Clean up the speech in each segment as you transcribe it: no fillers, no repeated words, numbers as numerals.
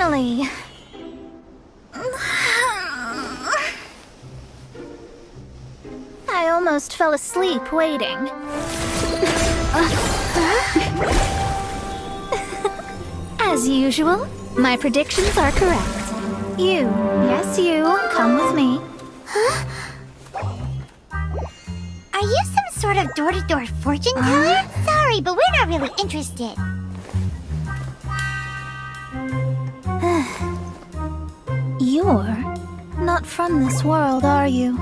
Finally. I almost fell asleep waiting. As usual, my predictions are correct. You, yes you, come with me. Huh? Are you some sort of door-to-door fortune teller? Sorry, but we're not really interested. You're not from this world, are you?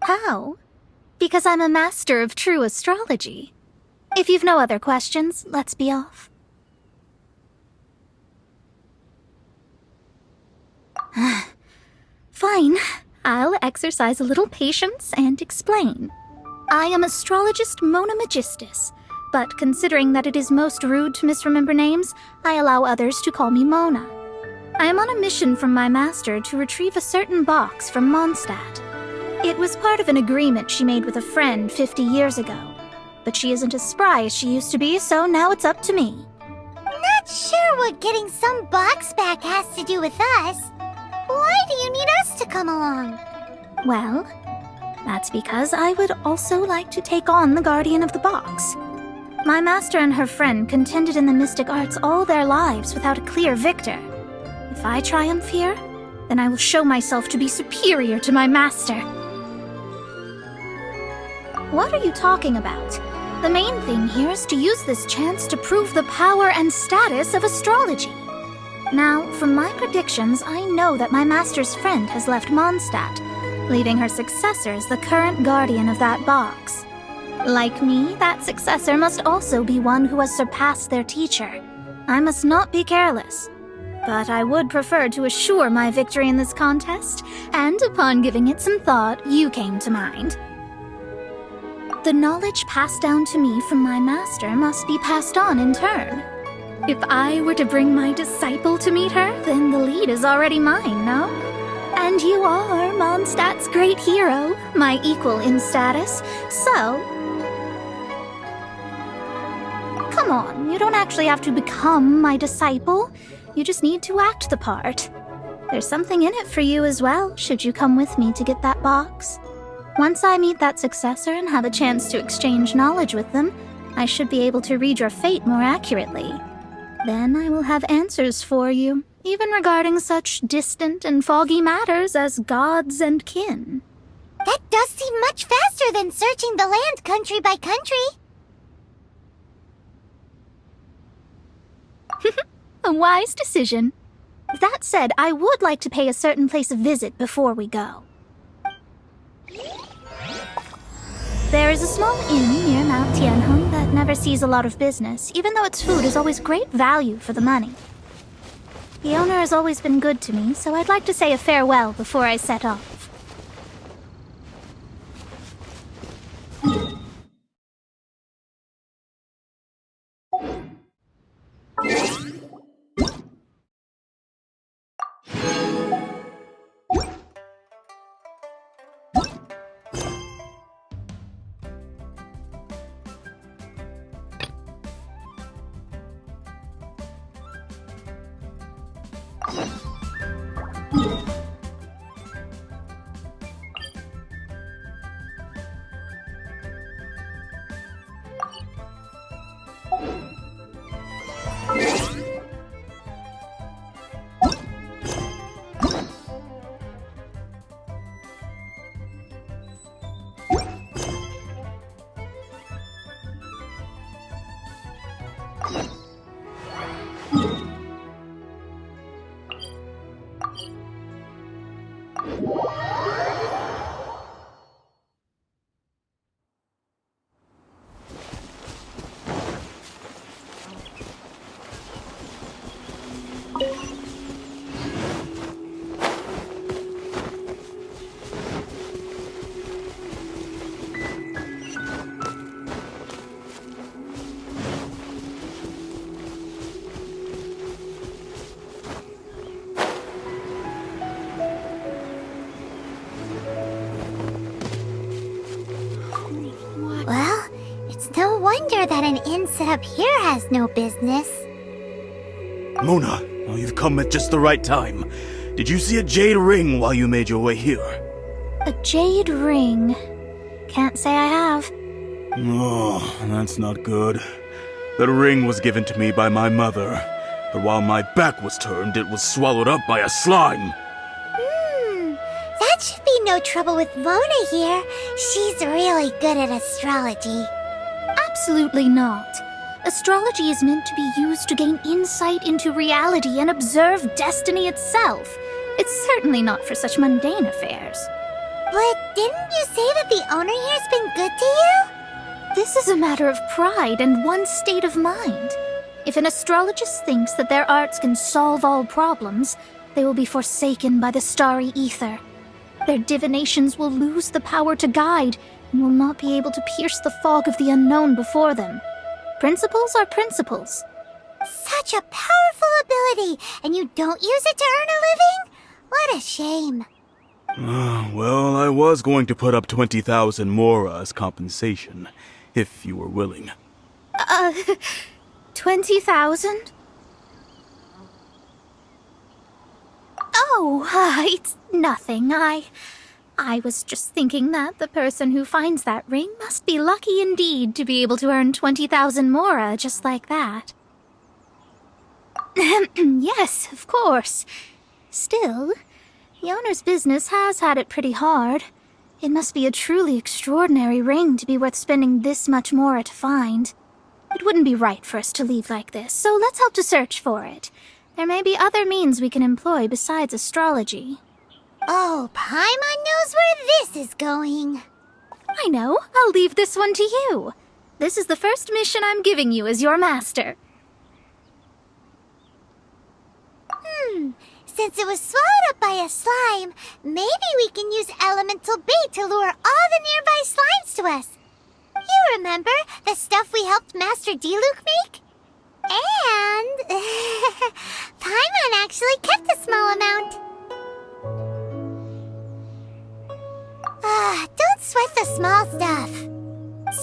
How? Because I'm a master of true astrology. If you've no other questions, let's be off. Fine. I'll exercise a little patience and explain. I am astrologist Mona Magistus, but considering that it is most rude to misremember names, I allow others to call me Mona. I am on a mission from my master to retrieve a certain box from Mondstadt. It was part of an agreement she made with a friend 50 years ago. But she isn't as spry as she used to be, so now it's up to me. Not sure what getting some box back has to do with us. Why do you need us to come along? Well, that's because I would also like to take on the Guardian of the Box. My master and her friend contended in the mystic arts all their lives without a clear victor. If I triumph here, then I will show myself to be superior to my master. What are you talking about? The main thing here is to use this chance to prove the power and status of astrology. Now, from my predictions, I know that my master's friend has left Mondstadt, leaving her successor as the current guardian of that box. Like me, that successor must also be one who has surpassed their teacher. I must not be careless. But I would prefer to assure my victory in this contest, and upon giving it some thought, you came to mind. The knowledge passed down to me from my master must be passed on in turn. If I were to bring my disciple to meet her, then the lead is already mine, no? And you are Mondstadt's great hero, my equal in status, so... Come on, you don't actually have to become my disciple. You just need to act the part. There's something in it for you as well, should you come with me to get that box. Once I meet that successor and have a chance to exchange knowledge with them, I should be able to read your fate more accurately. Then I will have answers for you, even regarding such distant and foggy matters as gods and kin. That does seem much faster than searching the land country by country. A wise decision. That said, I would like to pay a certain place a visit before we go. There is a small inn near Mount Tianheng that never sees a lot of business, even though its food is always great value for the money. The owner has always been good to me, so I'd like to say a farewell before I set off. inn set up here has no business. Mona, oh, you've come at just the right time. Did you see a jade ring while you made your way here? A jade ring. Can't say I have. Oh, that's not good. The ring was given to me by my mother, but while my back was turned, it was swallowed up by a slime. That should be no trouble with Mona here. She's really good at astrology. Absolutely not. Astrology is meant to be used to gain insight into reality and observe destiny itself. It's certainly not for such mundane affairs. But didn't you say that the owner here's been good to you? This is a matter of pride and one's state of mind. If an astrologist thinks that their arts can solve all problems, they will be forsaken by the starry ether. Their divinations will lose the power to guide and will not be able to pierce the fog of the unknown before them. Principles are principles. Such a powerful ability, and you don't use it to earn a living? What a shame. Well, I was going to put up 20,000 mora as compensation, if you were willing. 20,000? Oh, it's nothing. I was just thinking that the person who finds that ring must be lucky indeed to be able to earn 20,000 mora just like that. Yes, of course. Still, the owner's business has had it pretty hard. It must be a truly extraordinary ring to be worth spending this much mora to find. It wouldn't be right for us to leave like this, so let's help to search for it. There may be other means we can employ besides astrology. Oh, Paimon knows where this is going. I know. I'll leave this one to you. This is the first mission I'm giving you as your master. Since it was swallowed up by a slime, maybe we can use elemental bait to lure all the nearby slimes to us. You remember the stuff we helped Master Diluc make? And Paimon actually kept a small amount. Don't sweat the small stuff.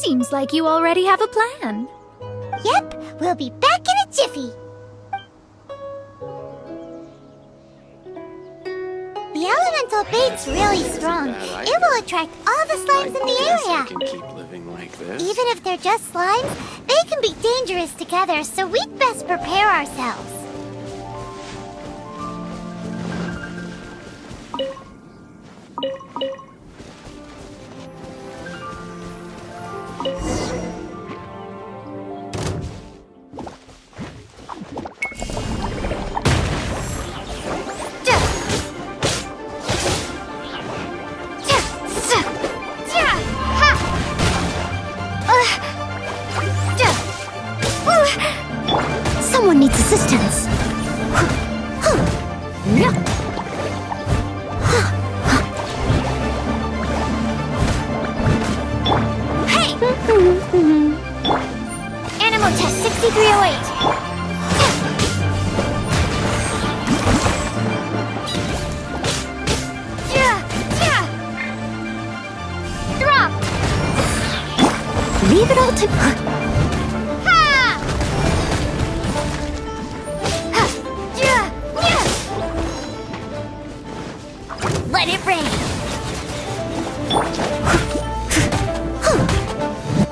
Seems like you already have a plan. Yep, we'll be back in a jiffy. The elemental bait's really strong. It will attract all the slimes in the area. I can keep living like this. Even if they're just slimes, they can be dangerous together, so we'd best prepare ourselves. Someone needs assistance. Hey! Animal test 6308. Drop! Leave it all to... Let it rain!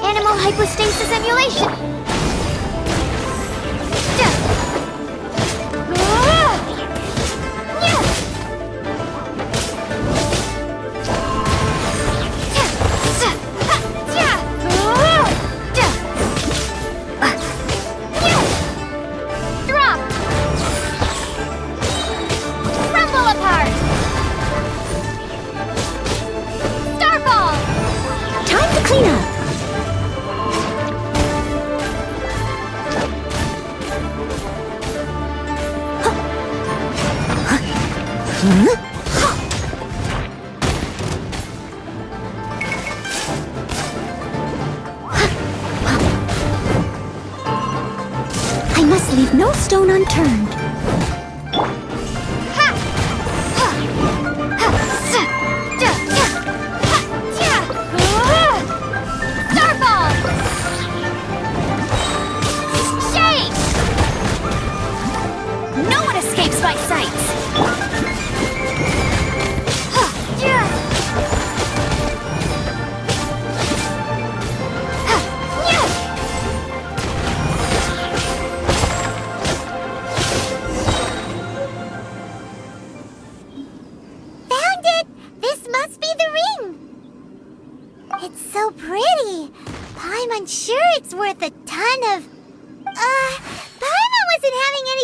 Animal hypostasis emulation! Drop! Crumble apart! Starball! Time to clean up. I must leave no stone unturned. Starball!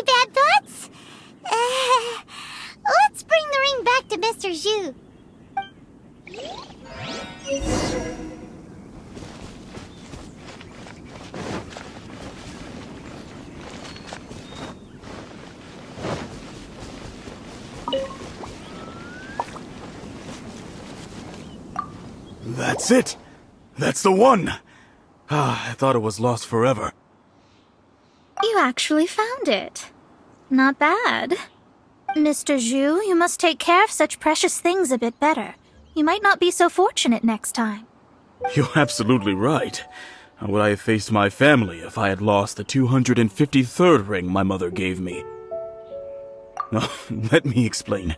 any bad thoughts? Let's bring the ring back to Mr. Zhu. That's it! That's the one! I thought it was lost forever. You actually found it. Not bad. Mr. Zhu, you must take care of such precious things a bit better. You might not be so fortunate next time. You're absolutely right. How would I have faced my family if I had lost the 253rd ring my mother gave me? No, let me explain.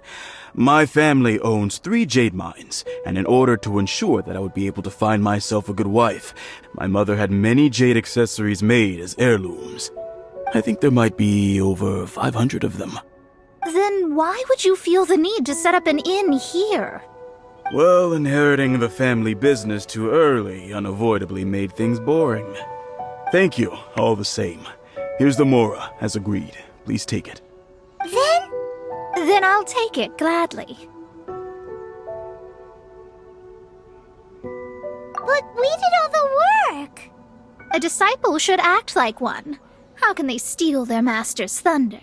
My family owns 3 jade mines, and in order to ensure that I would be able to find myself a good wife, my mother had many jade accessories made as heirlooms. I think there might be over 500 of them. Then why would you feel the need to set up an inn here? Well, inheriting the family business too early unavoidably made things boring. Thank you, all the same. Here's the Mora, as agreed. Please take it. Then I'll take it gladly. But we did all the work. A disciple should act like one. How can they steal their master's thunder?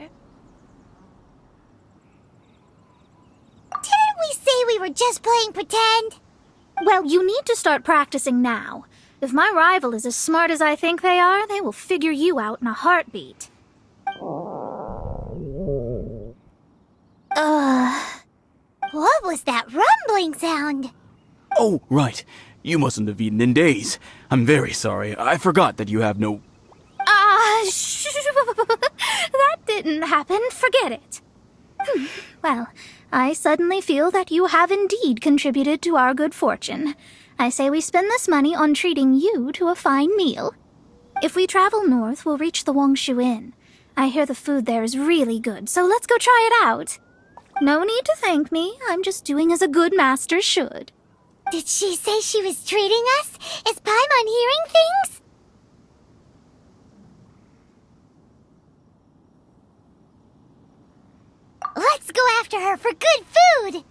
Didn't we say we were just playing pretend? Well, you need to start practicing now. If my rival is as smart as I think they are, they will figure you out in a heartbeat. What was that rumbling sound? Oh, right. You mustn't have eaten in days. I'm very sorry. I forgot that you have no... That didn't happen. Forget it. Well, I suddenly feel that you have indeed contributed to our good fortune. I say we spend this money on treating you to a fine meal. If we travel north, we'll reach the Wongshu Inn. I hear the food there is really good, so let's go try it out. No need to thank me. I'm just doing as a good master should. Did she say she was treating us? Is Paimon hearing things? Let's go after her for good food!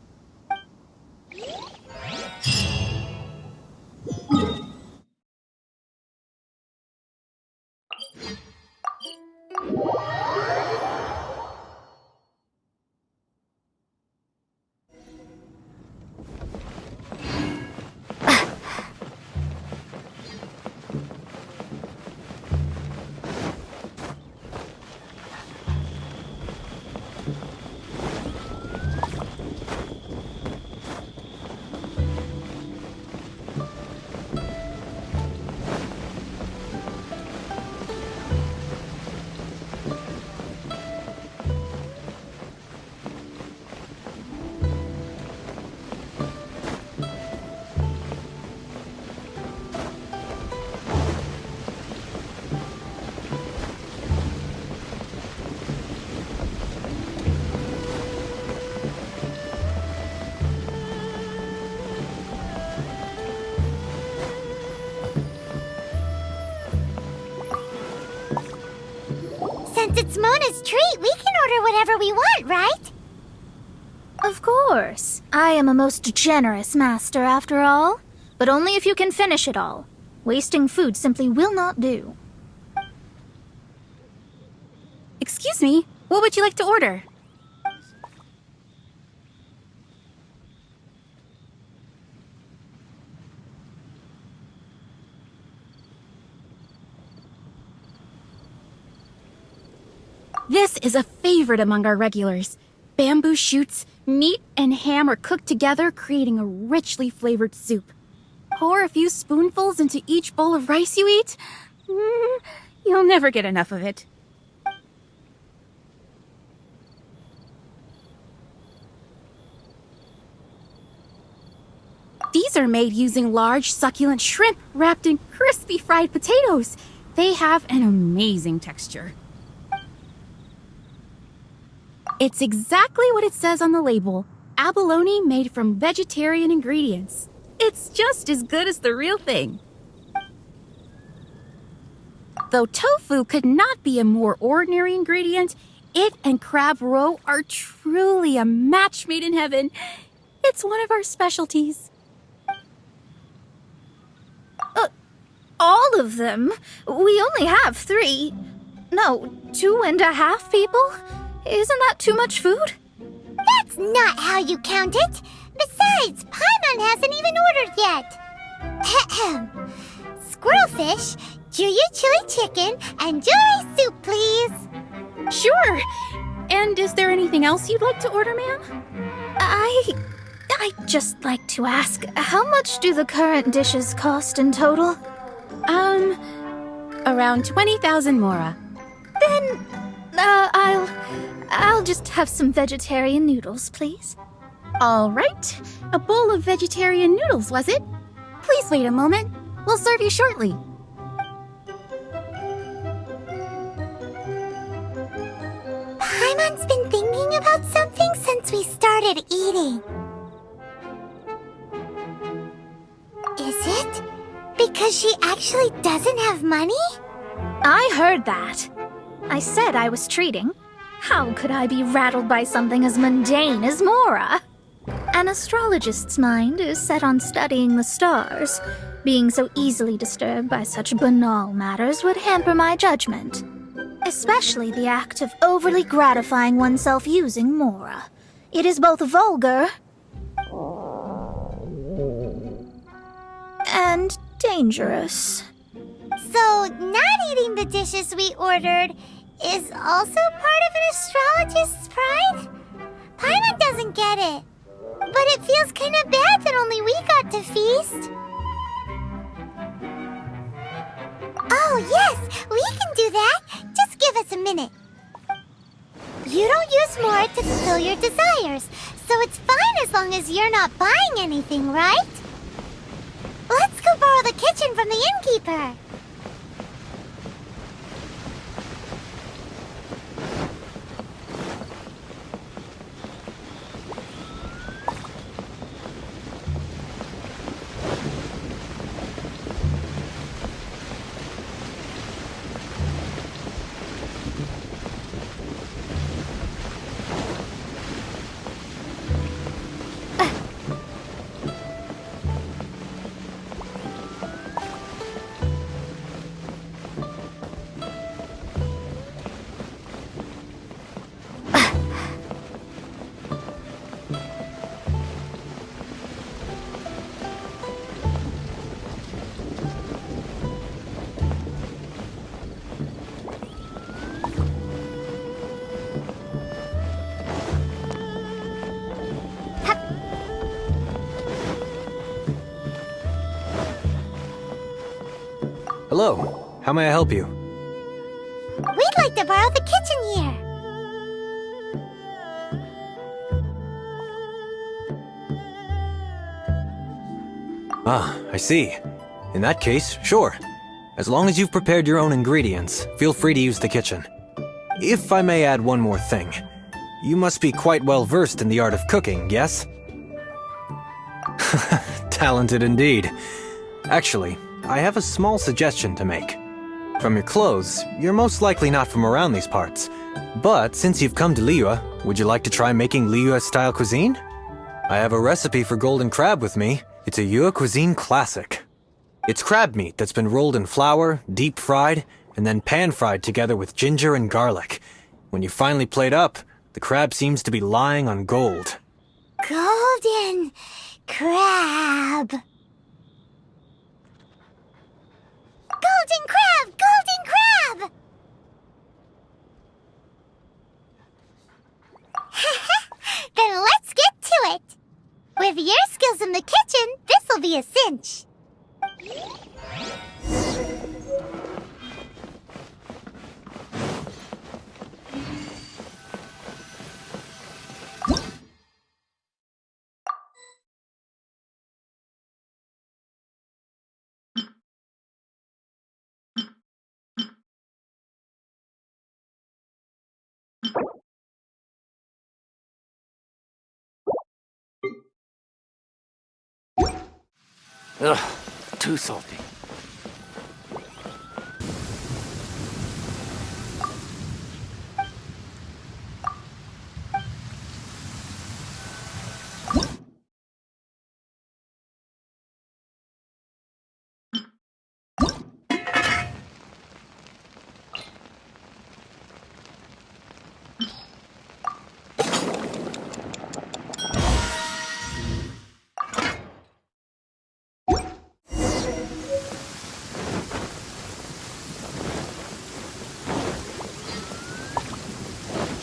Since it's Mona's treat, we can order whatever we want, right? Of course. I am a most generous master, after all. But only if you can finish it all. Wasting food simply will not do. Excuse me, what would you like to order? This is a favorite among our regulars. Bamboo shoots, meat, and ham are cooked together, creating a richly flavored soup. Pour a few spoonfuls into each bowl of rice you eat. You'll never get enough of it. These are made using large, succulent shrimp wrapped in crispy fried potatoes. They have an amazing texture. It's exactly what it says on the label. Abalone made from vegetarian ingredients. It's just as good as the real thing. Though tofu could not be a more ordinary ingredient, It and crab roe are truly a match made in heaven. It's one of our specialties. All of them? We only have 3. No, 2.5 people? Isn't that too much food? That's not how you count it. Besides, Paimon hasn't even ordered yet. Ahem. Squirrelfish, Juyu chili chicken, and jewelry soup, please. Sure. And is there anything else you'd like to order, ma'am? I'd just like to ask, how much do the current dishes cost in total? Around 20,000 mora. Then, I'll just have some vegetarian noodles, please. All right. A bowl of vegetarian noodles, was it? Please wait a moment. We'll serve you shortly. Paimon's been thinking about something since we started eating. Is it because she actually doesn't have money? I heard that. I said I was treating. How could I be rattled by something as mundane as Mora? An astrologist's mind is set on studying the stars. Being so easily disturbed by such banal matters would hamper my judgment. Especially the act of overly gratifying oneself using Mora. It is both vulgar and dangerous. So, not eating the dishes we ordered is also part of an astrologist's pride? Paimon doesn't get it. But it feels kind of bad that only we got to feast. Oh, yes, we can do that. Just give us a minute. You don't use more to fulfill your desires, so it's fine as long as you're not buying anything, right? Let's go borrow the kitchen from the innkeeper. Hello, how may I help you? We'd like to borrow the kitchen here. Ah, I see. In that case, sure. As long as you've prepared your own ingredients, feel free to use the kitchen. If I may add one more thing, you must be quite well versed in the art of cooking, yes? Talented indeed. Actually, I have a small suggestion to make. From your clothes, you're most likely not from around these parts. But since you've come to Liyue, would you like to try making Liyue-style cuisine? I have a recipe for golden crab with me. It's a Yue cuisine classic. It's crab meat that's been rolled in flour, deep fried, and then pan-fried together with ginger and garlic. When you finally plate up, the crab seems to be lying on gold. Golden crab. Golden crab! Golden crab! Then let's get to it. With your skills in the kitchen, this'll be a cinch. Ugh, too salty.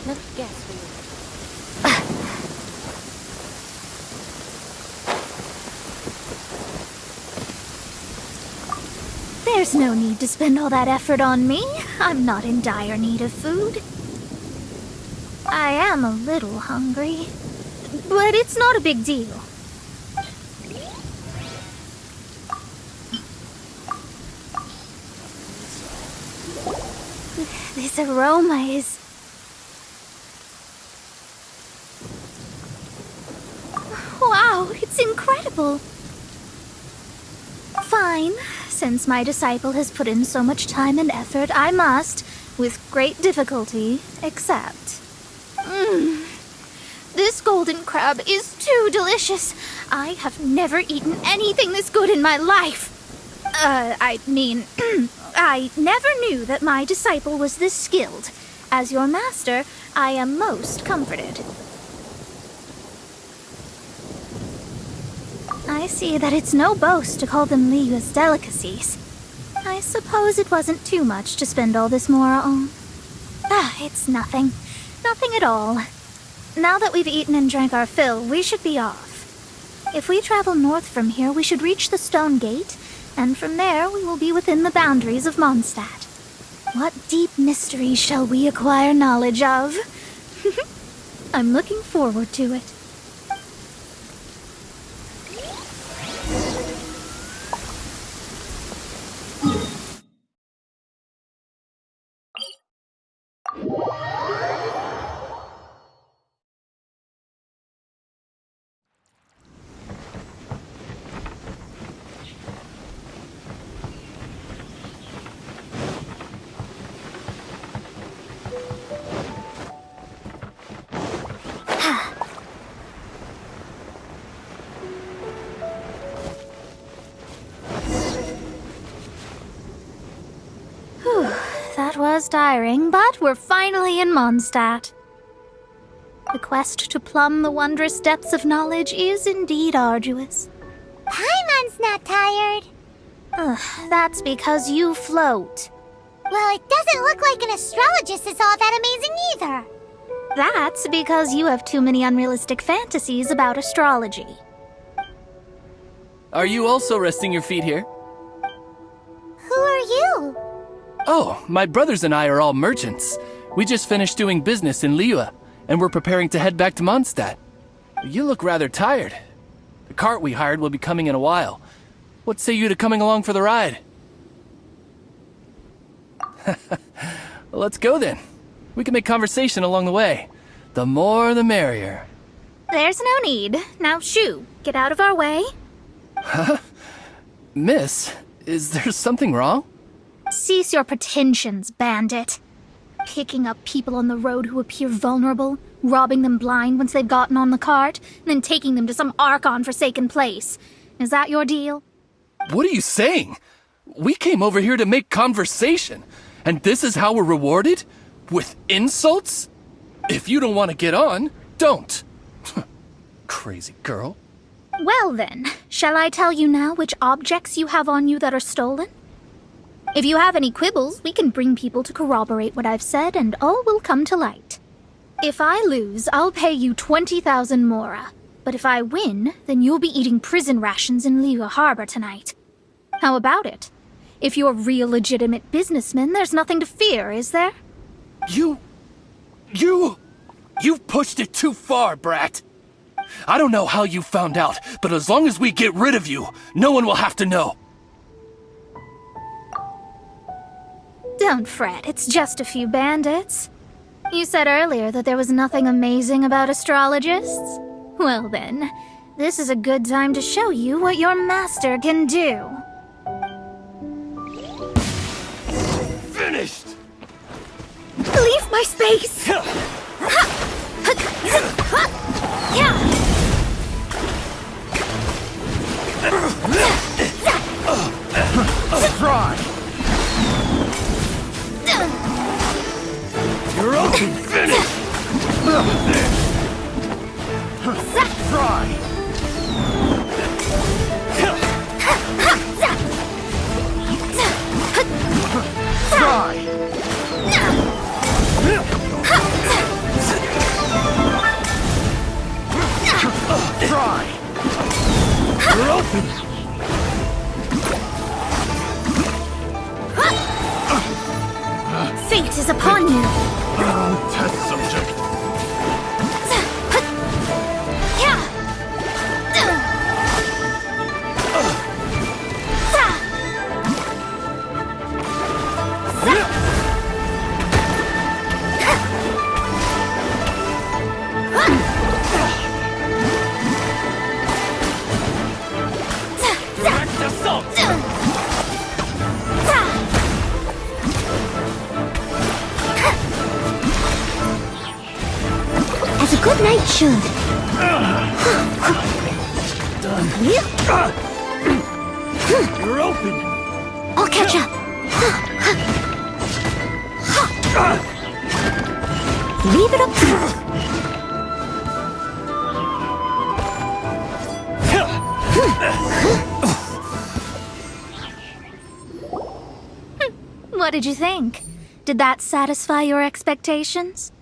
Let me guess. There's no need to spend all that effort on me. I'm not in dire need of food. I am a little hungry, but it's not a big deal. This aroma is... Wow, it's incredible. Fine. Since my disciple has put in so much time and effort, I must, with great difficulty, accept. This golden crab is too delicious. I have never eaten anything this good in my life. I never knew that my disciple was this skilled. As your master, I am most comforted. I see that it's no boast to call them Liyue's delicacies. I suppose it wasn't too much to spend all this mora on. It's nothing. Nothing at all. Now that we've eaten and drank our fill, we should be off. If we travel north from here, we should reach the Stone Gate, and from there we will be within the boundaries of Mondstadt. What deep mysteries shall we acquire knowledge of? I'm looking forward to it. That was tiring, but we're finally in Mondstadt. The quest to plumb the wondrous depths of knowledge is indeed arduous. Paimon's not tired. That's because you float. Well, it doesn't look like an astrologist is all that amazing either. That's because you have too many unrealistic fantasies about astrology. Are you also resting your feet here? Who are you? Oh, my brothers and I are all merchants. We just finished doing business in Liyue, and we're preparing to head back to Mondstadt. You look rather tired. The cart we hired will be coming in a while. What say you to coming along for the ride? Let's go then. We can make conversation along the way. The more the merrier. There's no need. Now shoo, get out of our way. Huh? Miss, is there something wrong? Cease your pretensions, bandit. Picking up people on the road who appear vulnerable, robbing them blind once they've gotten on the cart, and then taking them to some Archon-forsaken place. Is that your deal? What are you saying? We came over here to make conversation, and this is how we're rewarded? With insults? If you don't want to get on, don't. Crazy girl. Well then, shall I tell you now which objects you have on you that are stolen? If you have any quibbles, we can bring people to corroborate what I've said, and all will come to light. If I lose, I'll pay you 20,000 mora. But if I win, then you'll be eating prison rations in Liyue Harbor tonight. How about it? If you're real legitimate businessmen, there's nothing to fear, is there? You've pushed it too far, brat. I don't know how you found out, but as long as we get rid of you, no one will have to know. Don't fret, it's just a few bandits. You said earlier that there was nothing amazing about astrologists? Well then, this is a good time to show you what your master can do. Finished! Leave my space! Try! You're open! Finish! Try! Try! you. Test subject. As a good knight should. You're open. I'll catch up. Leave it up to you. What did you think? Did that satisfy your expectations?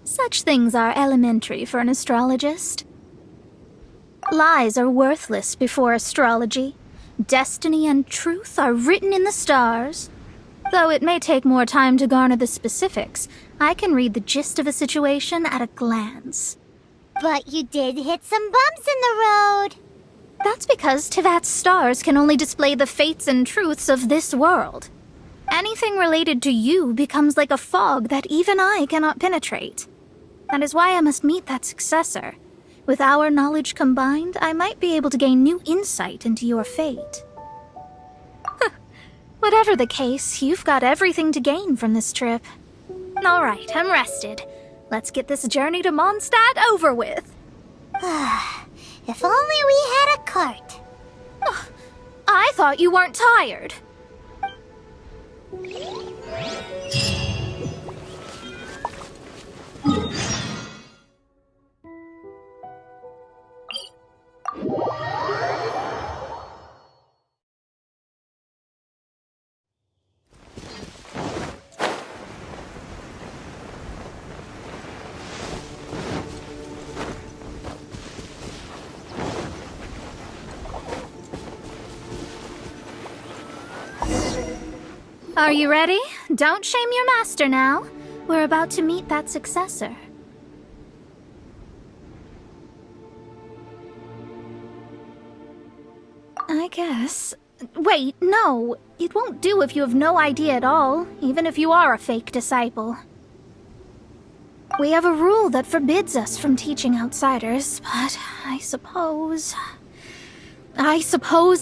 Such things are elementary for an astrologist. Lies are worthless before astrology. Destiny and truth are written in the stars. Though it may take more time to garner the specifics, I can read the gist of a situation at a glance. But you did hit some bumps in the road. That's because Tivat's stars can only display the fates and truths of this world. Anything related to you becomes like a fog that even I cannot penetrate. That is why I must meet that successor. With our knowledge combined, I might be able to gain new insight into your fate. Whatever the case, you've got everything to gain from this trip. All right, I'm rested. Let's get this journey to Mondstadt over with. If only we had a cart. I thought you weren't tired. Are you ready? Don't shame your master now. We're about to meet that successor. I guess. Wait, no. It won't do if you have no idea at all, even if you are a fake disciple. We have a rule that forbids us from teaching outsiders, but I suppose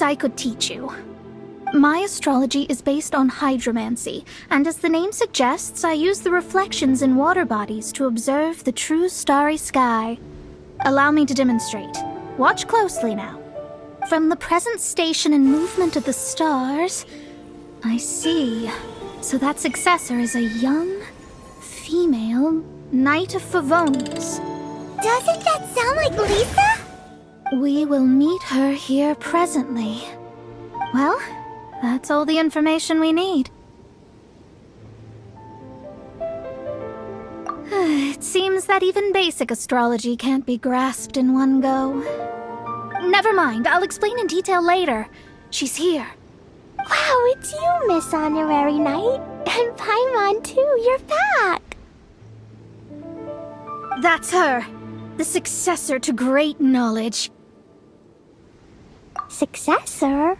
I could teach you. My astrology is based on hydromancy, and as the name suggests, I use the reflections in water bodies to observe the true starry sky. Allow me to demonstrate. Watch closely now. From the present station and movement of the stars, I see. So that successor is a young, female Knight of Favonius. Doesn't that sound like Lisa? We will meet her here presently. Well, that's all the information we need. It seems that even basic astrology can't be grasped in one go. Never mind, I'll explain in detail later. She's here. Wow, it's you, Miss Honorary Knight. And Paimon, too. You're back. That's her. The successor to great knowledge. Successor?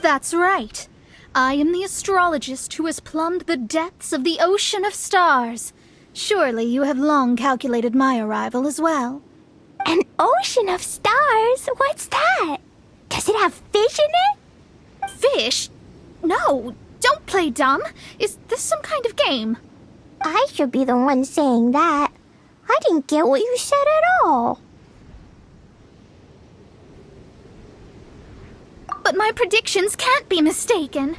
That's right. I am the astrologist who has plumbed the depths of the ocean of stars. Surely you have long calculated my arrival as well. An ocean of stars? What's that? Does it have fish in it? Fish? No, don't play dumb. Is this some kind of game? I should be the one saying that. I didn't get what you said at all. But my predictions can't be mistaken.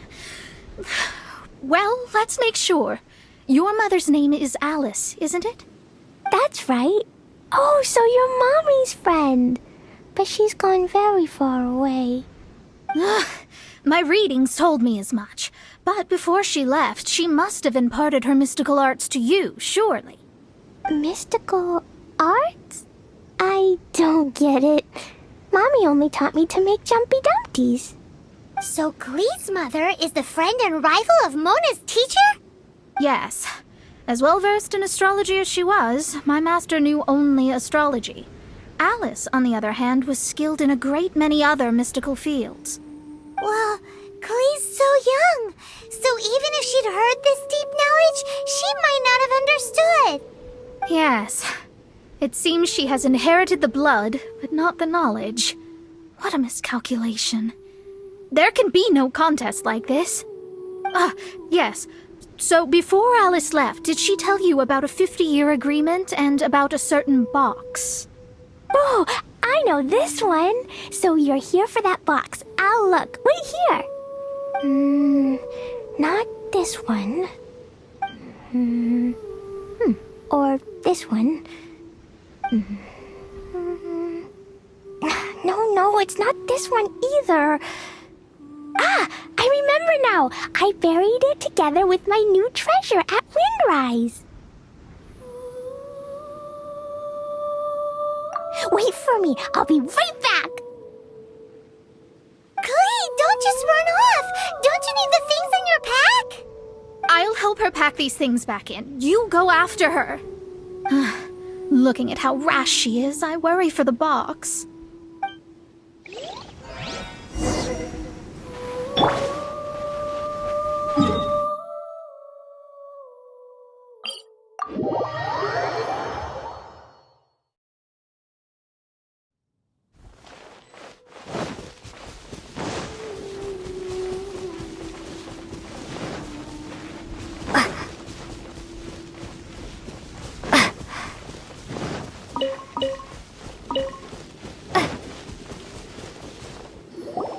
Well, let's make sure. Your mother's name is Alice, isn't it? That's right. Oh, so you're Mommy's friend. But she's gone very far away. My readings told me as much. But before she left, she must have imparted her mystical arts to you, surely. Mystical arts? I don't get it. Mommy only taught me to make jumpy dumpties. So Klee's mother is the friend and rival of Mona's teacher? Yes. As well-versed in astrology as she was, my master knew only astrology. Alice, on the other hand, was skilled in a great many other mystical fields. Well, Klee's so young, so even if she'd heard this deep knowledge, she might not have understood. Yes. It seems she has inherited the blood, but not the knowledge. What a miscalculation. There can be no contest like this. Yes. So before Alice left, did she tell you about a 50-year agreement and about a certain box? Oh, I know this one. So you're here for that box. I'll look. Wait here. Not this one. Or this one. No, it's not this one either. Ah, I remember now. I buried it together with my new treasure at Windrise. Wait for me. I'll be right back. Klee, don't just run off. Don't you need the things in your pack? I'll help her pack these things back in. You go after her. Looking at how rash she is, I worry for the box.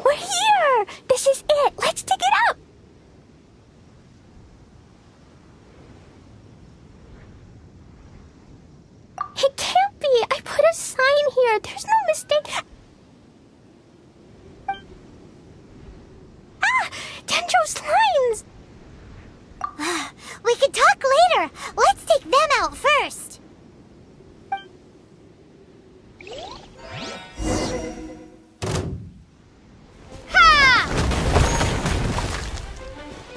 We're here. This is it. Let's dig it up. It can't be. I put a sign here. There's no mistake. Ah! Dendro slimes! We can talk later. Let's take them out first. Ha!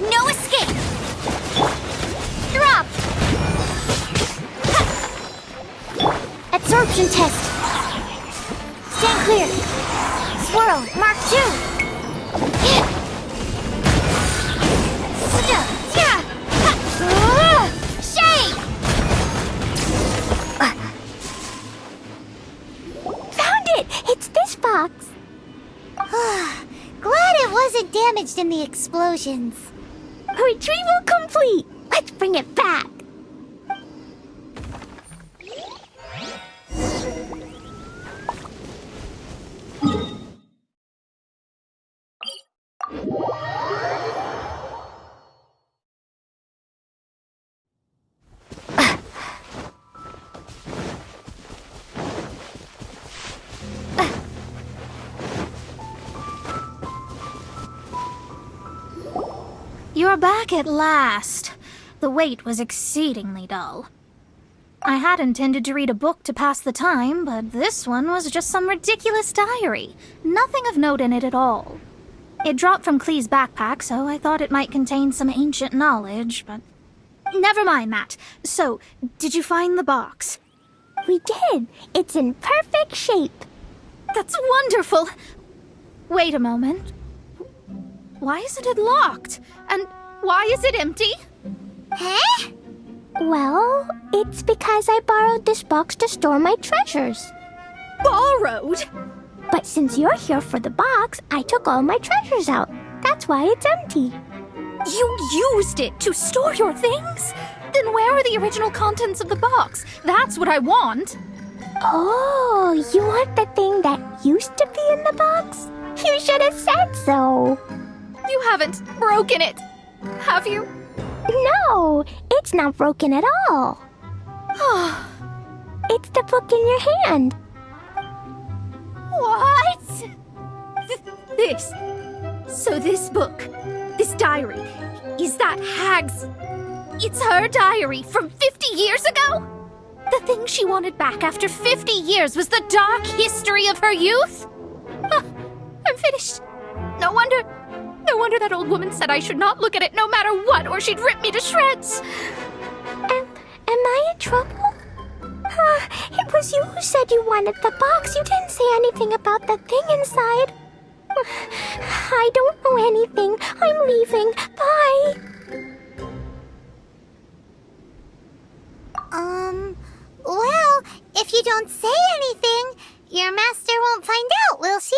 No escape. Drop. Ha! Absorption test. Stand clear. Swirl. Mark 2. Yeah. Shake! Found it! It's this box. Glad it wasn't damaged in the explosions. Retrieval complete. Let's bring it back. You're back at last. The wait was exceedingly dull. I had intended to read a book to pass the time, but this one was just some ridiculous diary. Nothing of note in it at all. It dropped from Klee's backpack, so I thought it might contain some ancient knowledge, but... Never mind that. So, did you find the box? We did. It's in perfect shape. That's wonderful! Wait a moment. Why isn't it locked? And why is it empty? Huh? Well, it's because I borrowed this box to store my treasures. Borrowed? But since you're here for the box, I took all my treasures out. That's why it's empty. You used it to store your things? Then where are the original contents of the box? That's what I want. Oh, you want the thing that used to be in the box? You should have said so. You haven't broken it, have you? No, it's not broken at all. It's the book in your hand. What? This. So this book, this diary, is that Hag's... It's her diary from 50 years ago? The thing she wanted back after 50 years was the dark history of her youth? I'm finished. No wonder No wonder that old woman said I should not look at it no matter what, or she'd rip me to shreds. Am I in trouble? It was you who said you wanted the box. You didn't say anything about the thing inside. I don't know anything. I'm leaving. Bye. Well, if you don't say anything, your master won't find out, will she?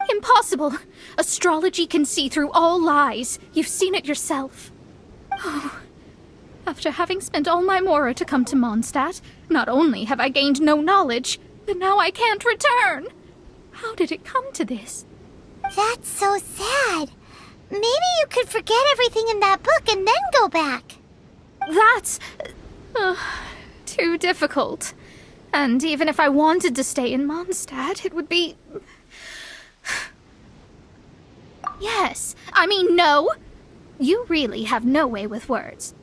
Impossible. Astrology can see through all lies. You've seen it yourself. Oh. After having spent all my mora to come to Mondstadt, not only have I gained no knowledge, but now I can't return. How did it come to this? That's so sad. Maybe you could forget everything in that book and then go back. That's too difficult. And even if I wanted to stay in Mondstadt, it would be... Yes, I mean no. You really have no way with words.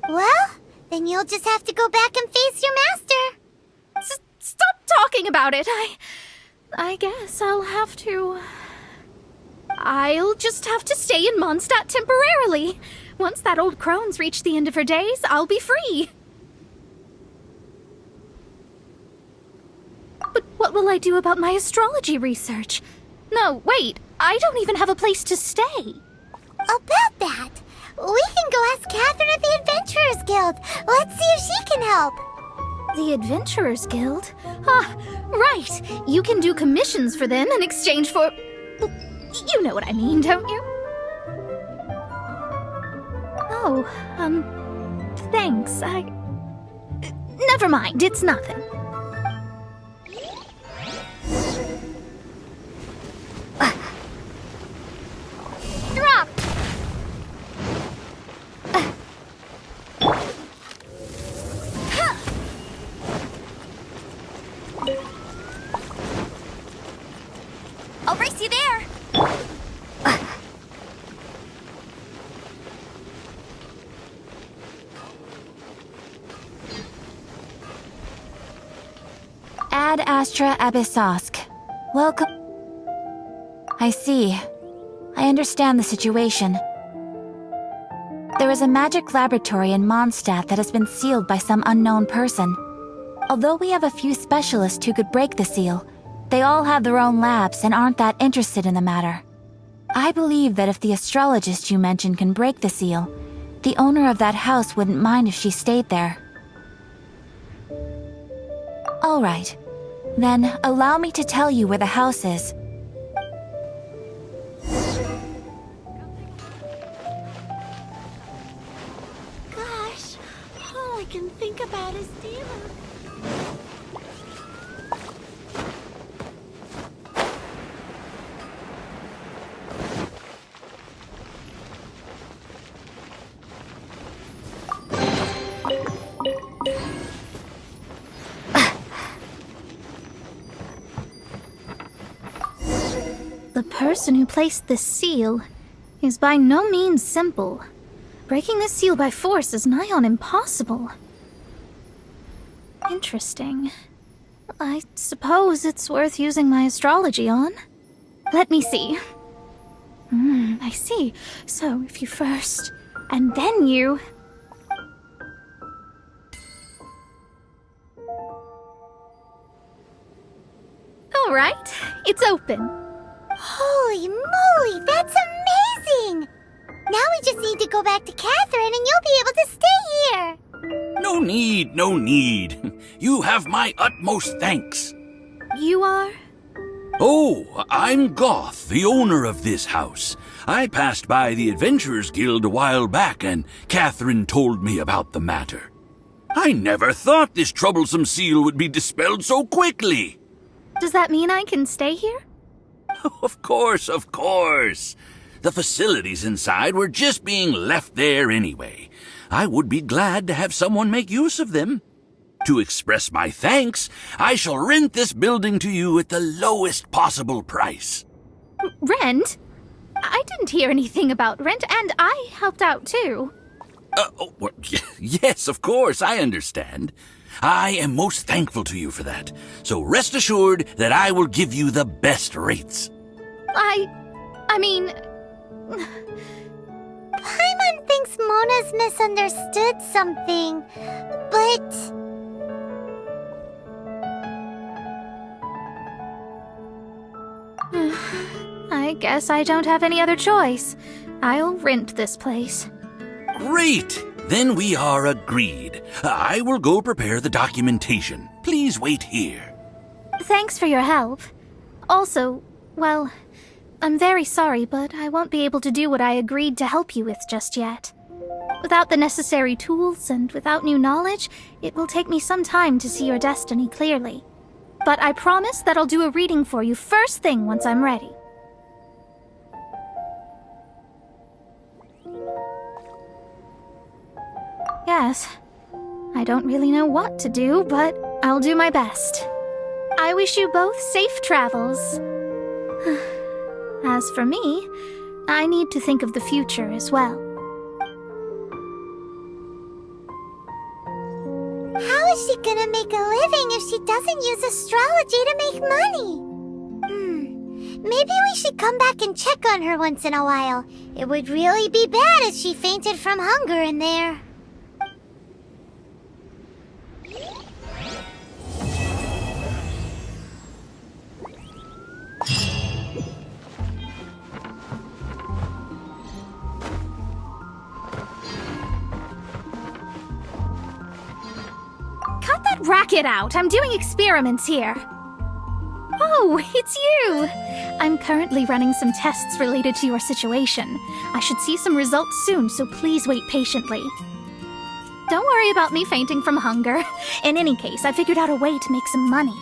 Well, then you'll just have to go back and face your master. Stop talking about it. I guess I'll have to... I'll just have to stay in Mondstadt temporarily. Once that old crone's reached the end of her days, I'll be free. But what will I do about my astrology research? No, wait, I don't even have a place to stay. About that, we can go ask Catherine at the Adventurers Guild. Let's see if she can help. The Adventurers Guild? Ah, right. You can do commissions for them in exchange for... You know what I mean, don't you? Oh, thanks. Never mind, it's nothing. Drop! I'll race you there. Ad Astra Abyssosk. Welcome. I see. I understand the situation. There is a magic laboratory in Mondstadt that has been sealed by some unknown person. Although we have a few specialists who could break the seal, they all have their own labs and aren't that interested in the matter. I believe that if the astrologist you mentioned can break the seal, the owner of that house wouldn't mind if she stayed there. All right. Then allow me to tell you where the house is. Gosh, all I can think about is Dila. The person who placed this seal is by no means simple. Breaking this seal by force is nigh on impossible. Interesting. I suppose it's worth using my astrology on. Let me see. I see. So if you first, and then you... All right, it's open. Holy moly, that's amazing! Now we just need to go back to Catherine and you'll be able to stay here. No need, no need. You have my utmost thanks. You are? Oh, I'm Goth, the owner of this house. I passed by the Adventurers Guild a while back and Catherine told me about the matter. I never thought this troublesome seal would be dispelled so quickly. Does that mean I can stay here? Of course, of course. The facilities inside were just being left there anyway. I would be glad to have someone make use of them. To express my thanks, I shall rent this building to you at the lowest possible price. Rent? I didn't hear anything about rent, and I helped out too. Well, yes, of course, I understand. I am most thankful to you for that. So rest assured that I will give you the best rates. I mean, Paimon thinks Mona's misunderstood something, but... I guess I don't have any other choice. I'll rent this place. Great! Then we are agreed. I will go prepare the documentation. Please wait here. Thanks for your help. Also, well, I'm very sorry, but I won't be able to do what I agreed to help you with just yet. Without the necessary tools and without new knowledge, it will take me some time to see your destiny clearly. But I promise that I'll do a reading for you first thing once I'm ready. Yes, I don't really know what to do, but I'll do my best. I wish you both safe travels. As for me, I need to think of the future as well. How is she gonna make a living if she doesn't use astrology to make money? Maybe we should come back and check on her once in a while. It would really be bad if she fainted from hunger in there. Cut that racket out! I'm doing experiments here. Oh, it's you! I'm currently running some tests related to your situation. I should see some results soon, so please wait patiently. Don't worry about me fainting from hunger. In any case, I figured out a way to make some money.